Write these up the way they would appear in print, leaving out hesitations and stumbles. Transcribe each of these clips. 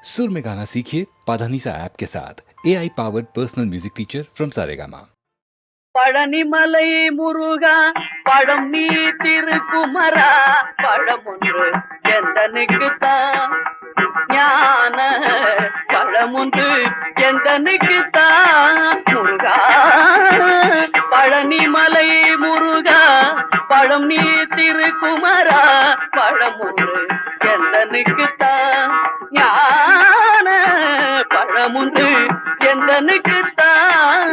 सुर में गाना सीखिए पाधानीसा ऐप के साथ AI powered personal music teacher from Saregama. Palanimalai முருகா பழம் நீ திருக்குமரா பழமொன்று எந்தனுக்குத்தான் ஞான பழமொன்று எந்தனுக்குத்தான் முருகா பழனிமலை முருகா பழம் நீ திருக்குமரா பழமொன்று எந்தனுக்குத்தான் ஞான பழமொன்று எந்தனுக்குத்தான்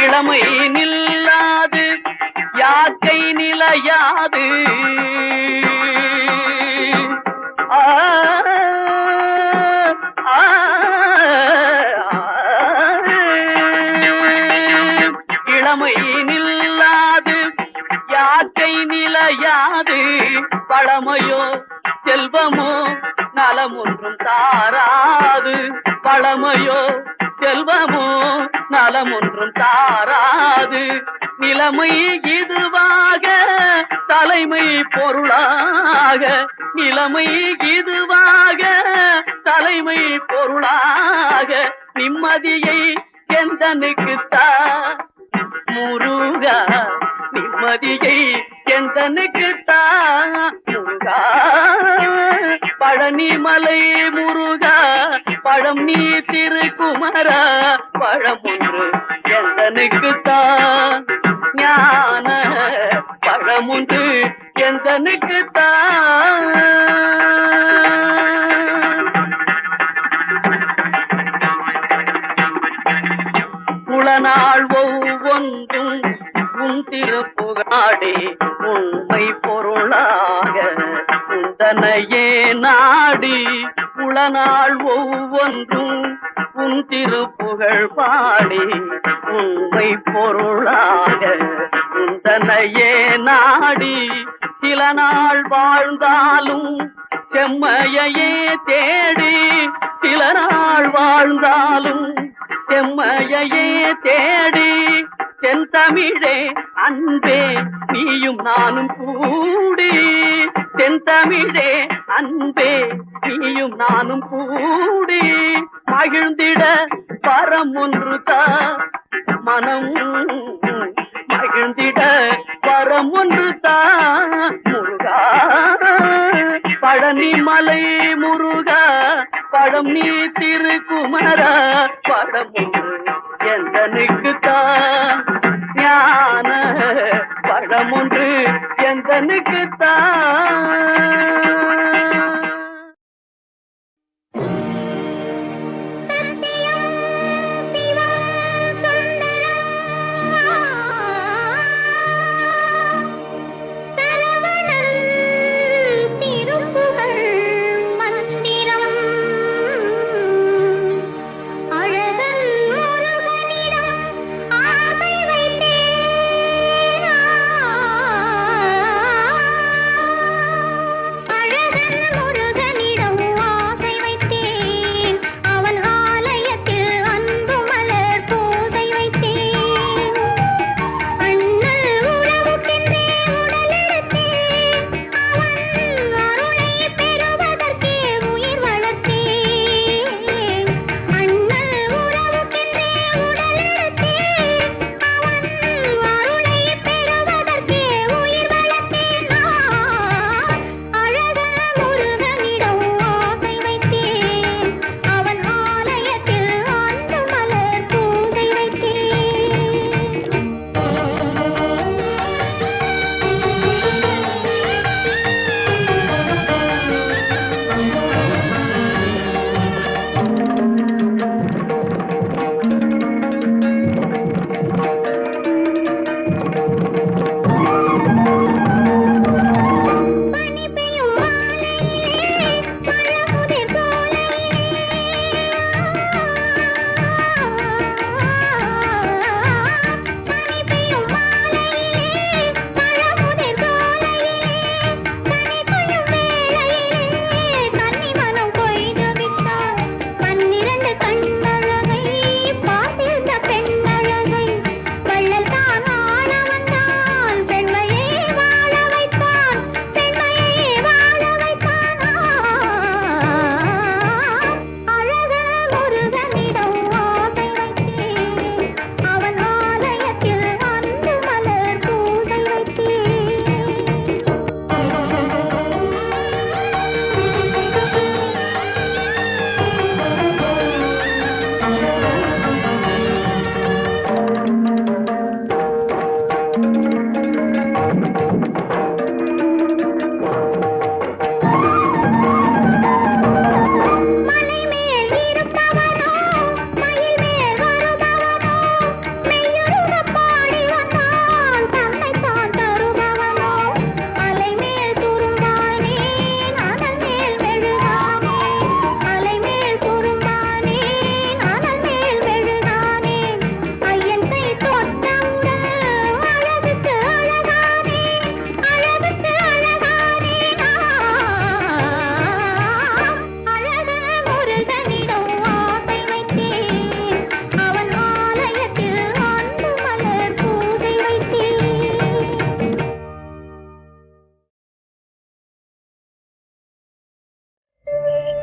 இளமை நில்லாது யாக்கை நிலையாது இளமை நில்லாது யாக்கை நிலையாது பழமையோ செல்வமோ நலமொன்றும் தாராது பழமையோ செல்வமோ நலமொன்றும் தாராது நிலைமை இதுவாக தலைமை பொருளாக நிலைமை இதுவாக தலைமை பொருளாக நிம்மதியை எந்தனுக்குத்தா முருகா நிம்மதியை எந்தனுக்குத்தா முருகா பழனிமலை முருகா பழம் நீ திருக்குமரா பழம் ஒன்று எந்தனுக்குத்தான் ஞான பழம் ஒன்று எந்தனுக்குத்தான் புலனாள் ஒவ்வொன்றும் உன் திருப்புகாடே உண்மை பொருளாக உந்தனையே நாடி புலனாள் ஒவ்வொன்றும் உன் திருப்புகழ் பாடி உண்மை பொருளாக உந்தனையே நாடி சில நாள் வாழ்ந்தாலும் செம்மையே தேடி சில நாள் வாழ்ந்தாலும் செம்மையே தேடி தென் தமிழே அன்பே நீயும் நானும் கூடி தென் தமிழே அன்பே நீயும் நானும் கூடி மகிழ்ந்திட பரம் ஒன்று தா மனம் மகிழ்ந்திட பரம் ஒன்று தா முருகா பழனிமலை முருகா பழம் நீ திருக்குமரா பழம் ஒன்று எந்தனுக்குத்தான் ஞான பழம் ஒன்று எந்தனுக்குத்தான்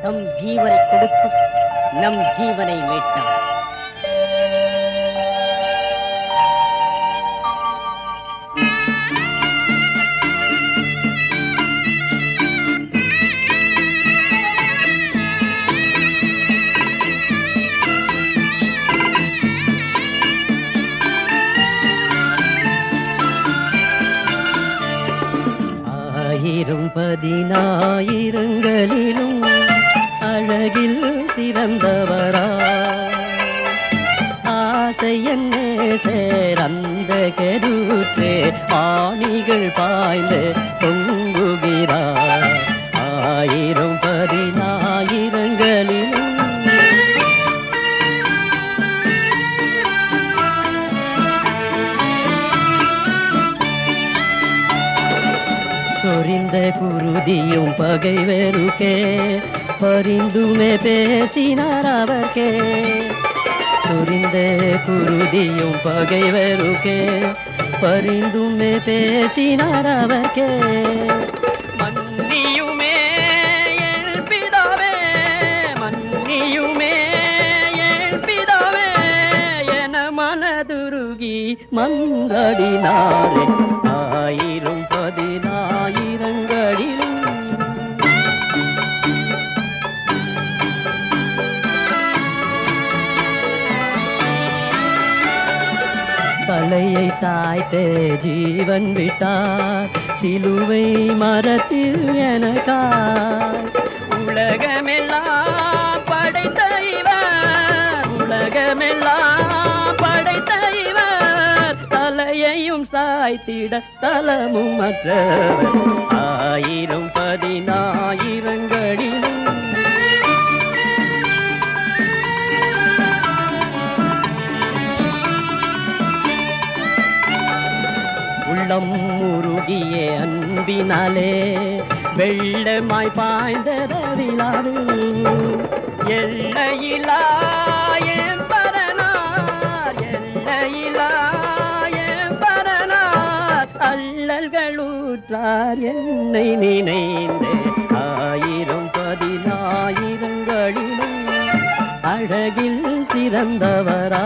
தம் ஜீவனை கொடுத்து நம் ஜீவனை மீட்டார். ஆயிரம் பதினாயிரங்களிலும் அழகில் சிறந்தவரா ஆசை என்னே சேரந்த கருற்றே ஆணிகள் பாய்ந்து தொங்குகிறார். ஆயிரம் பதினாயிரங்களிலும் சொரிந்த குருதியும் பகை வெறுக்கே பரிந்துமே பேசினார் அவர்க்கே. சொரிந்த குருதியும் பகை வெறுக்கே பரிந்துமே பேசினார் அவர்க்கே. மன்னியுமே என் பிதாவே மன்னியுமே என் பிதாவே என மனதுருகி மன்றாடினாரே. ஆயிரம் பதினாயிரங்களிலும் தலையை சாய்த்தே ஜீவன் விட்டார் சிலுவை மரத்தில் எனக்காய். உலகமெல்லாம் படைத்த இவர் உலகமெல்லாம் படைத்த இவர் தலையையும் சாய்த்திட தலமும் மற்றவர். ஆயிரம் பதினாயிரங்களிலும் உள்ளம் உருகிய அன்பினாலே வெள்ளமாய் பாய்ந்ததிலாது. எல்லையிலா என் பரனார் எல்லையிலா என் பரனார் அல்லல்களூற்றார் என்னை நினைந்தே. ஆயிரம் பதினாயிரங்களிலும் அழகில் சிறந்தவரா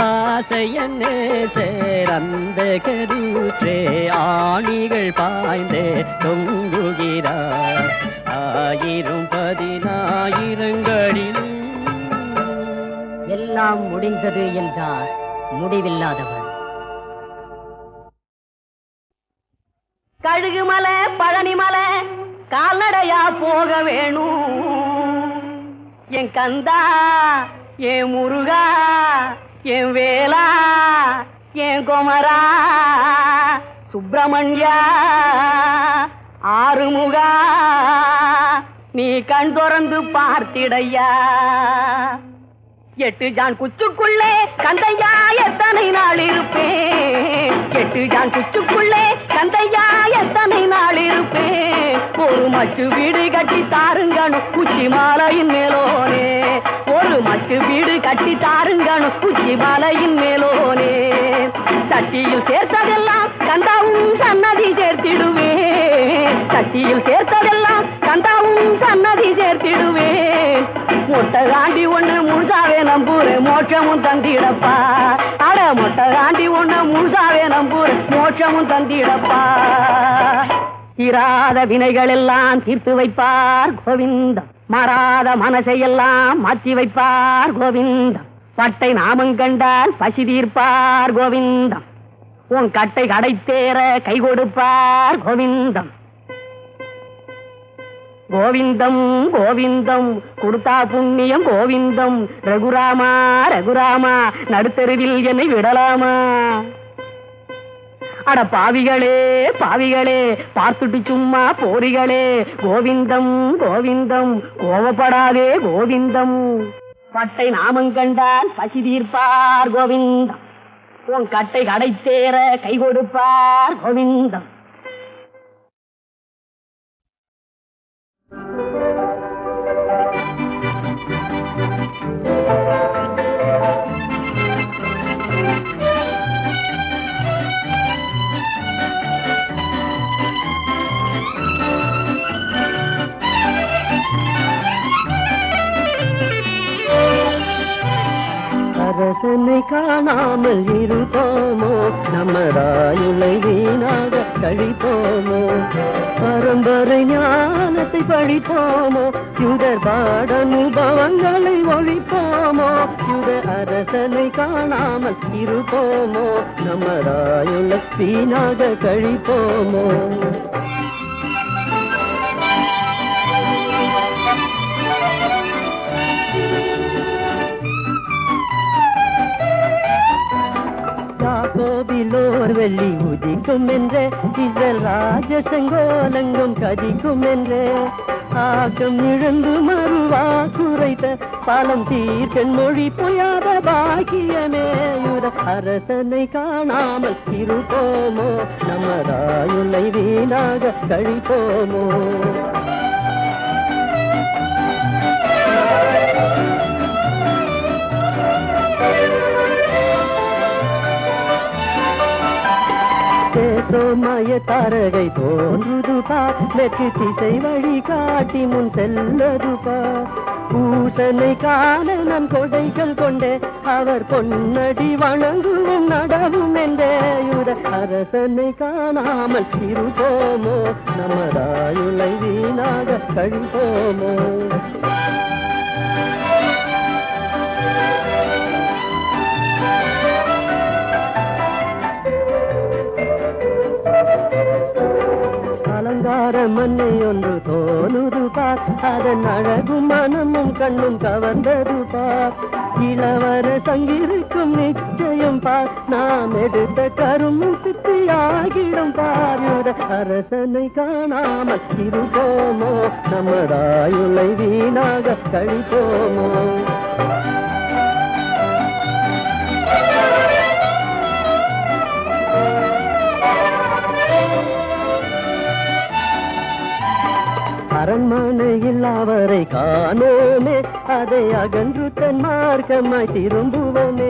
ஆசையன்னே சேரந்த கருற்றே ஆணிகள் பாய்ந்தே தொங்குகிறார். ஆயிரம் பதினாயிரங்களிலும் எல்லாம் முடிந்தது என்றார் முடிவில்லாதவர். கழுகுமலை பழனிமலை கால்நடையா போக வேணும் என் கந்தா என் முருகா என் வேலா என் குமரா சுப்பிரமணியா ஆறுமுகா நீ கண் திறந்து பார்த்திடையா. 8 ஜான் குச்சுக்குள்ளே கந்தையா எத்தனை நாள் இருப்பேன் 8 ஜான் குச்சுக்குள்ளே கந்தையா எத்தனை நாள் இருப்பேன். ஒரு மச்சு வீடு கட்டி தாருங்கணும் குச்சி மாலையின் மேலோனே ஒரு மச்சு வீடு கட்டி தாருங்கணும் குச்சி மாலையின் மேலோனே. சட்டியில் சேர்த்ததெல்லாம் கந்தாவும் சன்னதி சேர்த்திடுவேன் சட்டியில் சேர்த்ததெல்லாம் கந்தாவும் சன்னதி சேர்த்திடுவேன். மொட்டை காண்டி ஒண்ணு முழுசாவே நம்பூரு மோட்சமும் தந்திடப்பா. அட மொட்டை காண்டி ஒண்ணு முழுசாவே நம்பூரு மோட்சமும் தந்திடப்பா. தீராத வினைகள் எல்லாம் தீர்த்து வைப்பார் கோவிந்தம். மாறாத மனசையெல்லாம் மாற்றி வைப்பார் கோவிந்தம். பட்டை நாமம் கண்டால் பசி தீர்ப்பார் கோவிந்தம். உன் கட்டை கடைத்தேற கை கொடுப்பார் கோவிந்தம். கோவிந்தம் கோவிந்தம் கொடுத்தா புண்ணியம் கோவிந்தம். ரகுராமா ரகுராமா நடுத்தருவில் என்னை விடலாமா. அட பாவிகளே பாவிகளே பார்த்துட்டு சும்மா போரிகளே. கோவிந்தம் கோவிந்தம் கோவப்படாதே கோவிந்தம். பட்டை நாமம் கண்டால் பசி தீர்ப்பார் கோவிந்தம். உன் கட்டை கடைத்தேற கை கொடுப்பார் கோவிந்தம். காணாமல் இருப்போமோ நமதாயுளை வீணாக கழிப்போமோ பரம்பரை ஞானத்தை படிப்போமோ யுதர் பாட அனுபவங்களை ஒழிப்போமோ யுத அரசனை காணாமல் இருப்போமோ நமதாயுளை வீணாக கழிப்போமோ கோவிலோர் வெள்ளி உதிக்கும் என்றே இசல் ராஜ செங்கோலங்கும் கதிக்கும் என்றே ஆக்கம் இழந்து மறுவா குறைத்த பாலம் தீர்க்கன் மொழி பொய்யாத பாக்கியமேயுத அரசனை காணாமல் இருப்போமோ நமதாயுளை வீணாக கழிப்போமோ சோமய தாரகை தோன்றுதுபா மெற்கு திசை வழி காட்டி முன் செல்லதுபா பூசனை காண நம் கொடைகள் கொண்டே அவர் பொன்னடி வணங்குவும் நடவும் என்றே யுத அரசனை காணாமல் இருப்போமோ நமதாயுளை வீணாக கழிப்போமோ மண்ணை ஒன்று தோணுது பார் அதன் அழகும் மனமும் கண்ணும் கவர்ந்தது பார் இளவர சங்கிருக்கும் நிச்சயம் பார் நாம் எடுத்த கருமும் சித்தியாகிடும் பார் அரசனை காணாமல் இருப்போமோ நமதாயுளை வீணாக கழிப்போமோ அரண்மனையில் அவரை காணோமே அதை அகன்று தன் மார்க்கமாய் திரும்புவோமே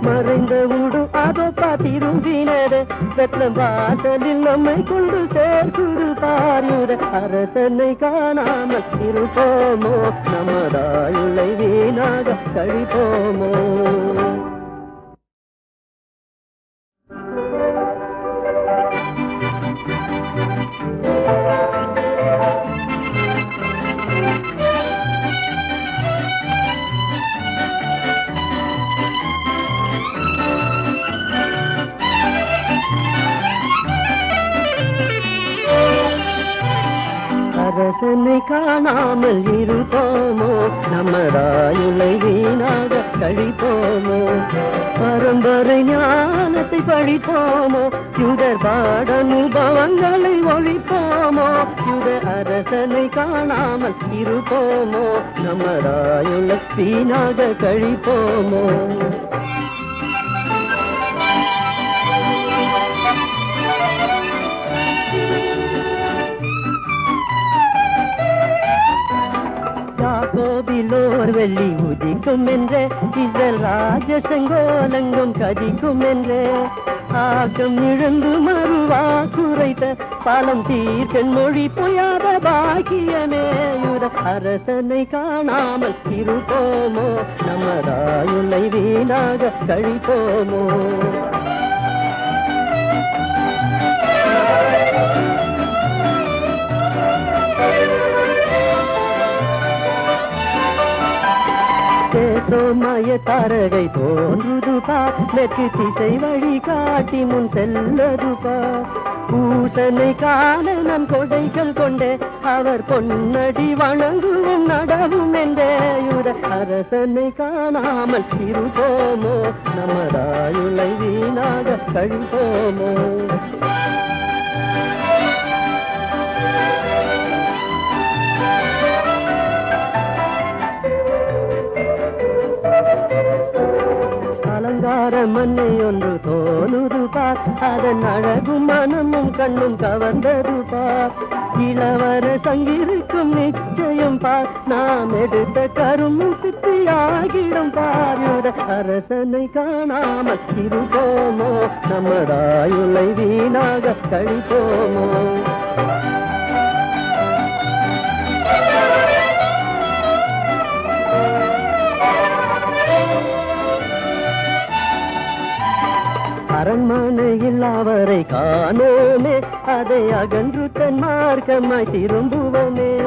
மறைந்த உடு அதோப்பா திரும்பினரே வெத்தம் வாசலில் நம்மை கொண்டு சேர்க்குது பாருட அரசனை காணாமல் இருப்போமோ நமதாயுளை வீணாக கழிப்போமோ அரசனை காணாமல் இருப்போமோ நமதாயுளை வீணாக கழிப்போமோ பரம்பரை ஞானத்தை படிப்போமோ யுதர் பாட அனுபவங்களை ஒழிப்போமோ யுத அரசனை காணாமல் இருப்போமோ நமதாயுளை வீணாக கழிப்போமோ கோவிலோர் வெள்ளி உதிக்கும் என்றே இசல் ராஜ செங்கோலங்கும் கதிக்கும் என்றே ஆக்கம் இழந்து மறுவா குறைத்த பாலம் தீர்க்கன் மொழி பொய்யாத பாக்கியமேயுத அரசனை காணாமல் இருப்போமோ நமதாயுளை வீணாக கழிப்போமோ சோமய தாரகை தோன்றுதுபா மெற்கு திசை வழி காட்டி முன் செல்லதுபா பூசனை காண நம் கொடைகள் கொண்டே அவர் பொன்னடி வணங்குவும் நடவும் என்றே யுத அரசனை காணாமல் இருப்போமோ நமதாயுளை வீணாக கழிப்போமோ மண்ணை ஒன்று தோணுது பார் அதன் அழகும் மனமும் கண்ணும் கவர்ந்தது பார் இளவர சங்கிருக்கும் நிச்சயம் பார் நாம் எடுத்த கருமும் சித்தியாகிடும் பார் அரசனை காணாமல் இருப்போமோ நமதாயுளை வீணாக கழிப்போமோ அரண்மனையில் அவரை காணோமே, அதை அகன்று தன் மார்க்கமாய் திரும்புவோமே.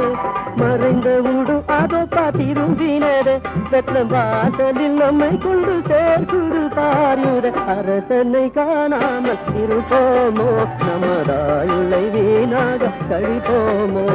மறைந்த உடு அதோப்பா திரும்பினட, பெற்ற வாசலில் நம்மை கொண்டு சேர்க்குது பாரியுட. அரசனை காணாமல் இருப்போமோ, நமதாயுள்ளை வீணாக கழிப்போமோ.